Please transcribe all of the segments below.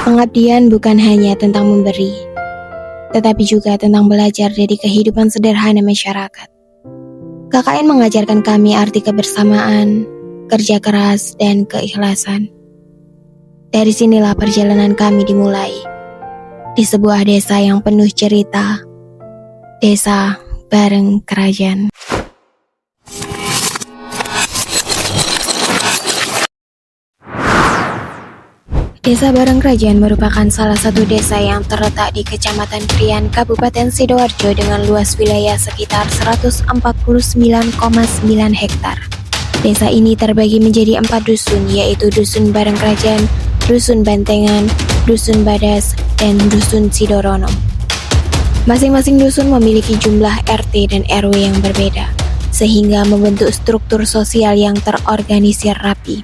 Pengabdian bukan hanya tentang memberi, tetapi juga tentang belajar dari kehidupan sederhana masyarakat. KKN mengajarkan kami arti kebersamaan, kerja keras, dan keikhlasan. Dari sinilah perjalanan kami dimulai, di sebuah desa yang penuh cerita, Desa Bareng Krajan. Desa Bareng Krajan merupakan salah satu desa yang terletak di Kecamatan Krian, Kabupaten Sidoarjo dengan luas wilayah sekitar 149,9 hektar. Desa ini terbagi menjadi 4 dusun, yaitu Dusun Bareng Krajan, Dusun Bantengan, Dusun Badas, dan Dusun Sidorono. Masing-masing dusun memiliki jumlah RT dan RW yang berbeda, sehingga membentuk struktur sosial yang terorganisir rapi.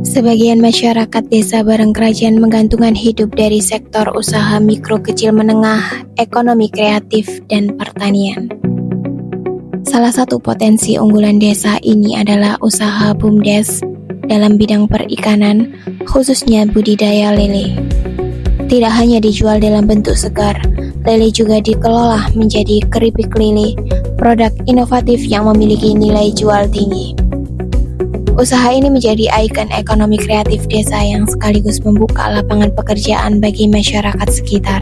Sebagian masyarakat Desa Bareng Krajan menggantungkan hidup dari sektor usaha mikro kecil menengah, ekonomi kreatif, dan pertanian. Salah satu potensi unggulan desa ini adalah usaha BUMDes dalam bidang perikanan, khususnya budidaya lele. Tidak hanya dijual dalam bentuk segar, lele juga dikelola menjadi keripik lele, produk inovatif yang memiliki nilai jual tinggi. Usaha ini menjadi ikon ekonomi kreatif desa yang sekaligus membuka lapangan pekerjaan bagi masyarakat sekitar.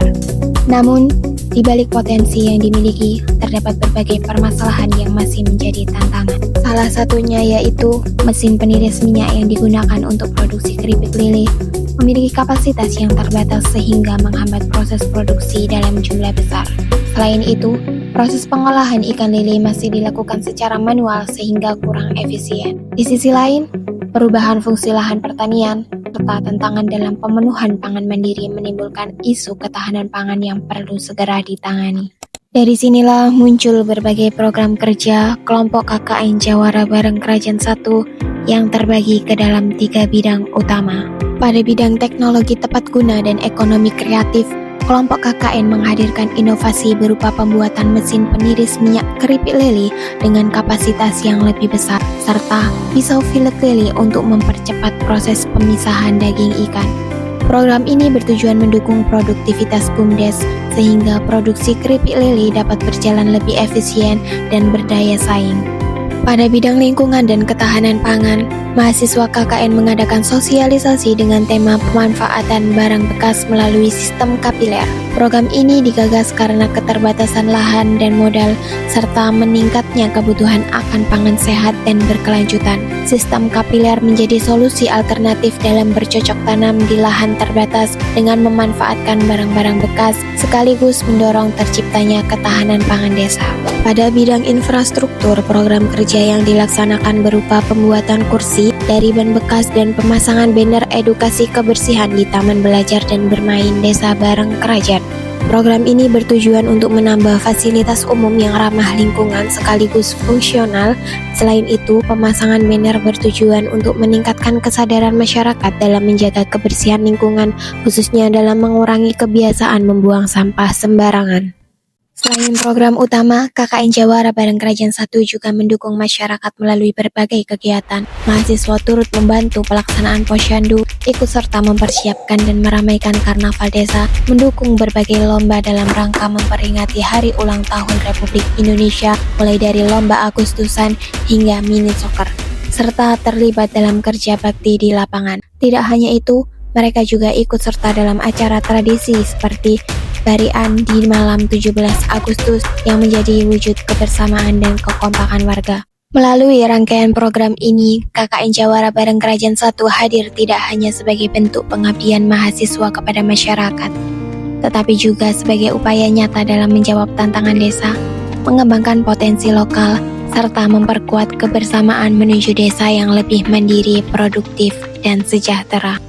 Namun, di balik potensi yang dimiliki, terdapat berbagai permasalahan yang masih menjadi tantangan. Salah satunya yaitu mesin peniris minyak yang digunakan untuk produksi keripik lele memiliki kapasitas yang terbatas sehingga menghambat proses produksi dalam jumlah besar. Selain itu, proses pengolahan ikan lele masih dilakukan secara manual sehingga kurang efisien. Di sisi lain, perubahan fungsi lahan pertanian serta tantangan dalam pemenuhan pangan mandiri menimbulkan isu ketahanan pangan yang perlu segera ditangani. Dari sinilah muncul berbagai program kerja kelompok KKN Jawara Bareng Krajan 1 yang terbagi ke dalam 3 bidang utama. Pada bidang teknologi tepat guna dan ekonomi kreatif, kelompok KKN menghadirkan inovasi berupa pembuatan mesin peniris minyak keripik lele dengan kapasitas yang lebih besar, serta pisau filet lele untuk mempercepat proses pemisahan daging ikan. Program ini bertujuan mendukung produktivitas BUMDes sehingga produksi keripik lele dapat berjalan lebih efisien dan berdaya saing. Pada bidang lingkungan dan ketahanan pangan, mahasiswa KKN mengadakan sosialisasi dengan tema pemanfaatan barang bekas melalui sistem kapiler. Program ini digagas karena keterbatasan lahan dan modal, serta meningkatnya kebutuhan akan pangan sehat dan berkelanjutan. Sistem kapiler menjadi solusi alternatif dalam bercocok tanam di lahan terbatas dengan memanfaatkan barang-barang bekas, sekaligus mendorong terciptanya ketahanan pangan desa. Pada bidang infrastruktur, program kerja yang dilaksanakan berupa pembuatan kursi dari ban bekas dan pemasangan banner edukasi kebersihan di Taman Belajar dan Bermain Desa Bareng Krajan. Program ini bertujuan untuk menambah fasilitas umum yang ramah lingkungan sekaligus fungsional. Selain itu, pemasangan banner bertujuan untuk meningkatkan kesadaran masyarakat dalam menjaga kebersihan lingkungan, khususnya dalam mengurangi kebiasaan membuang sampah sembarangan. Selain program utama, KKN Jawara Bareng Krajan 1 juga mendukung masyarakat melalui berbagai kegiatan. Mahasiswa turut membantu pelaksanaan posyandu, ikut serta mempersiapkan dan meramaikan karnaval desa, mendukung berbagai lomba dalam rangka memperingati Hari Ulang Tahun Republik Indonesia, mulai dari lomba Agustusan hingga mini soccer, serta terlibat dalam kerja bakti di lapangan. Tidak hanya itu, mereka juga ikut serta dalam acara tradisi seperti Barian di malam 17 Agustus yang menjadi wujud kebersamaan dan kekompakan warga. Melalui rangkaian program ini, KKN Jawara Bareng Krajan 1 hadir tidak hanya sebagai bentuk pengabdian mahasiswa kepada masyarakat, tetapi juga sebagai upaya nyata dalam menjawab tantangan desa, mengembangkan potensi lokal, serta memperkuat kebersamaan menuju desa yang lebih mandiri, produktif, dan sejahtera.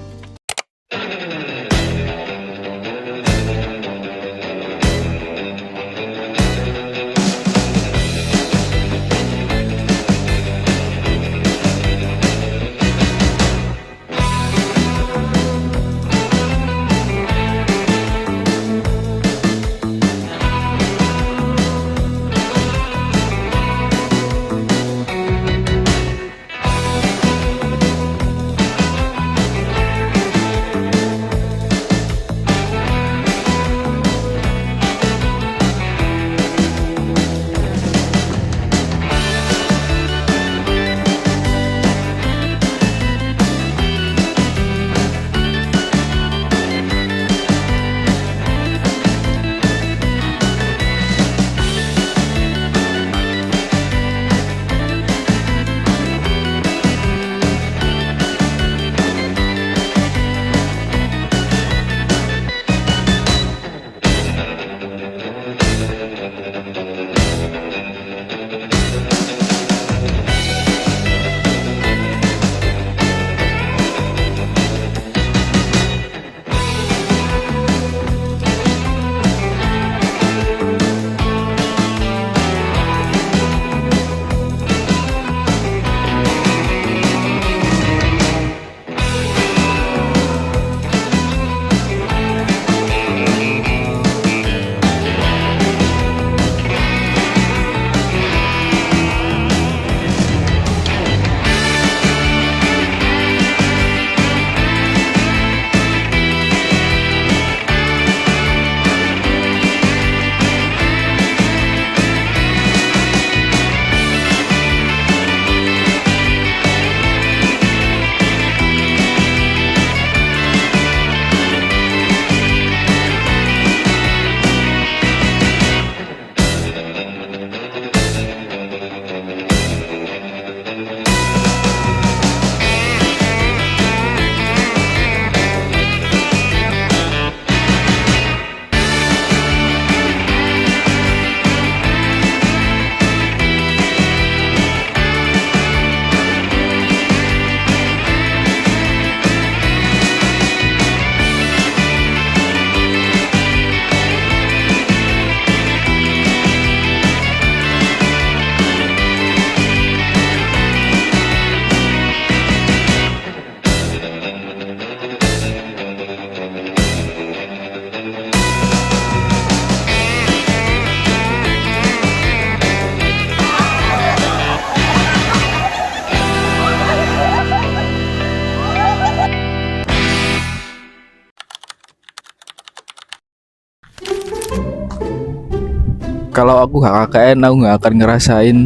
Kalau aku gak KKN, aku gak akan ngerasain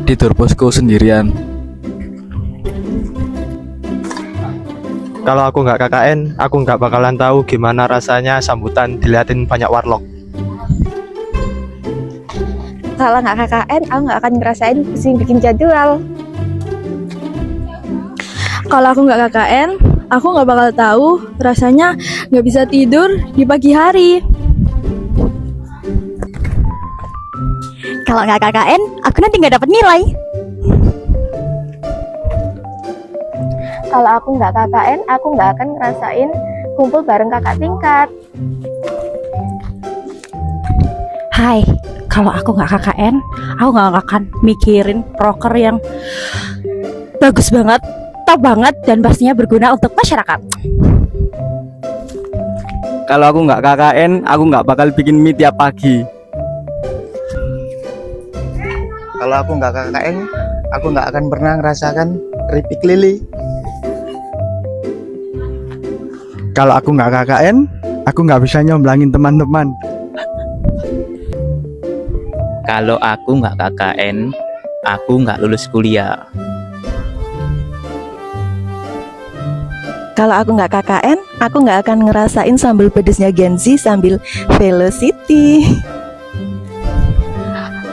tidur posko sendirian. Kalau aku nggak KKN, aku nggak bakalan tahu gimana rasanya sambutan diliatin banyak warlock. Kalau nggak KKN, aku nggak akan ngerasain pusing bikin jadwal. Kalau aku nggak KKN, aku nggak bakal tahu rasanya nggak bisa tidur di pagi hari. Kalau nggak KKN, aku nanti nggak dapat nilai. Kalau aku nggak KKN, aku nggak akan ngerasain kumpul bareng kakak tingkat. Hai, kalau aku nggak KKN, aku nggak akan mikirin proker yang bagus banget, top banget, dan pastinya berguna untuk masyarakat. Kalau aku nggak KKN, aku nggak bakal bikin mie tiap pagi. Kalau aku nggak KKN, aku nggak akan pernah ngerasakan keripik lili. Kalau aku nggak KKN, aku nggak bisa nyomblangin teman-teman. Kalau aku nggak KKN, aku nggak lulus kuliah. Kalau aku nggak KKN, aku nggak akan ngerasain sambal pedesnya Genzi sambil Velocity.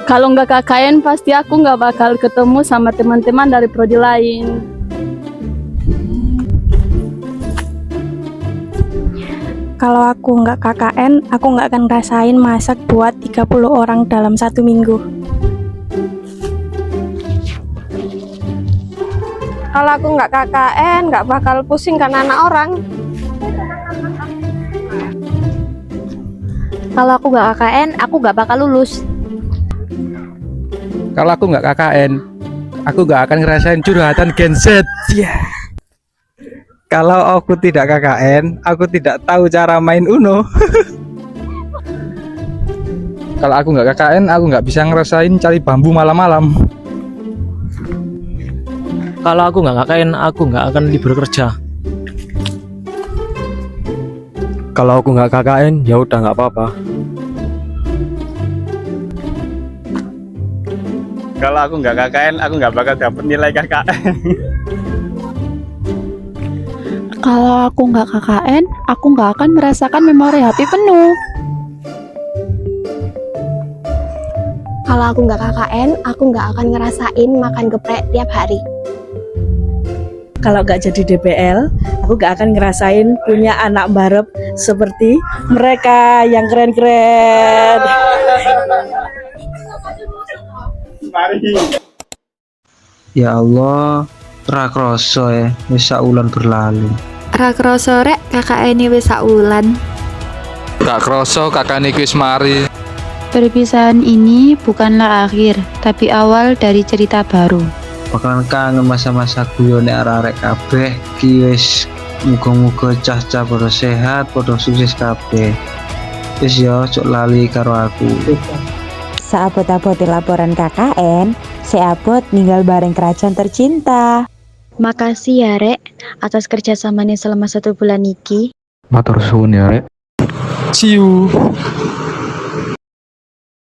Kalau nggak KKN, pasti aku nggak bakal ketemu sama teman-teman dari prodi lain. Kalau aku nggak KKN, aku nggak akan ngerasain masak buat 30 orang dalam 1 minggu. Kalau aku nggak KKN, nggak bakal pusing karena anak orang. Kalau aku nggak KKN, aku nggak bakal lulus. Kalau aku nggak KKN, aku nggak akan ngerasain curhatan Gen Z. Yeah. Kalau aku tidak KKN, aku tidak tahu cara main Uno. Kalau aku nggak KKN, aku nggak bisa ngerasain cari bambu malam-malam. Kalau aku nggak KKN, aku nggak akan libur kerja. Kalau aku nggak KKN, ya udah nggak apa-apa. Kalau aku nggak KKN, aku nggak bakal dapet nilai KKN. Kalau aku nggak KKN, aku nggak akan merasakan memori HP penuh. Kalau aku nggak KKN, aku nggak akan ngerasain makan geprek tiap hari. Kalau nggak jadi DPL, aku nggak akan ngerasain punya anak barep seperti mereka yang keren-keren. Ya Allah, ra kroso ya, wis saulan berlalu. Ra kroso rek KKN wis saulan. Gak kroso kakak wis mari. Perpisahan ini bukanlah akhir, tapi awal dari cerita baru. Bakalan kangen masa-masa guyon arek kabeh ki wis muga-muga cah-cah padha sehat, padha sukses kabeh. Wis ya, cok lali karo aku. Seabot-abote laporan KKN, seabot ninggal bareng kerajaan tercinta. Makasih ya Rek atas kerjasamanya selama 1 bulan iki. Matur suwun ya Rek. See you.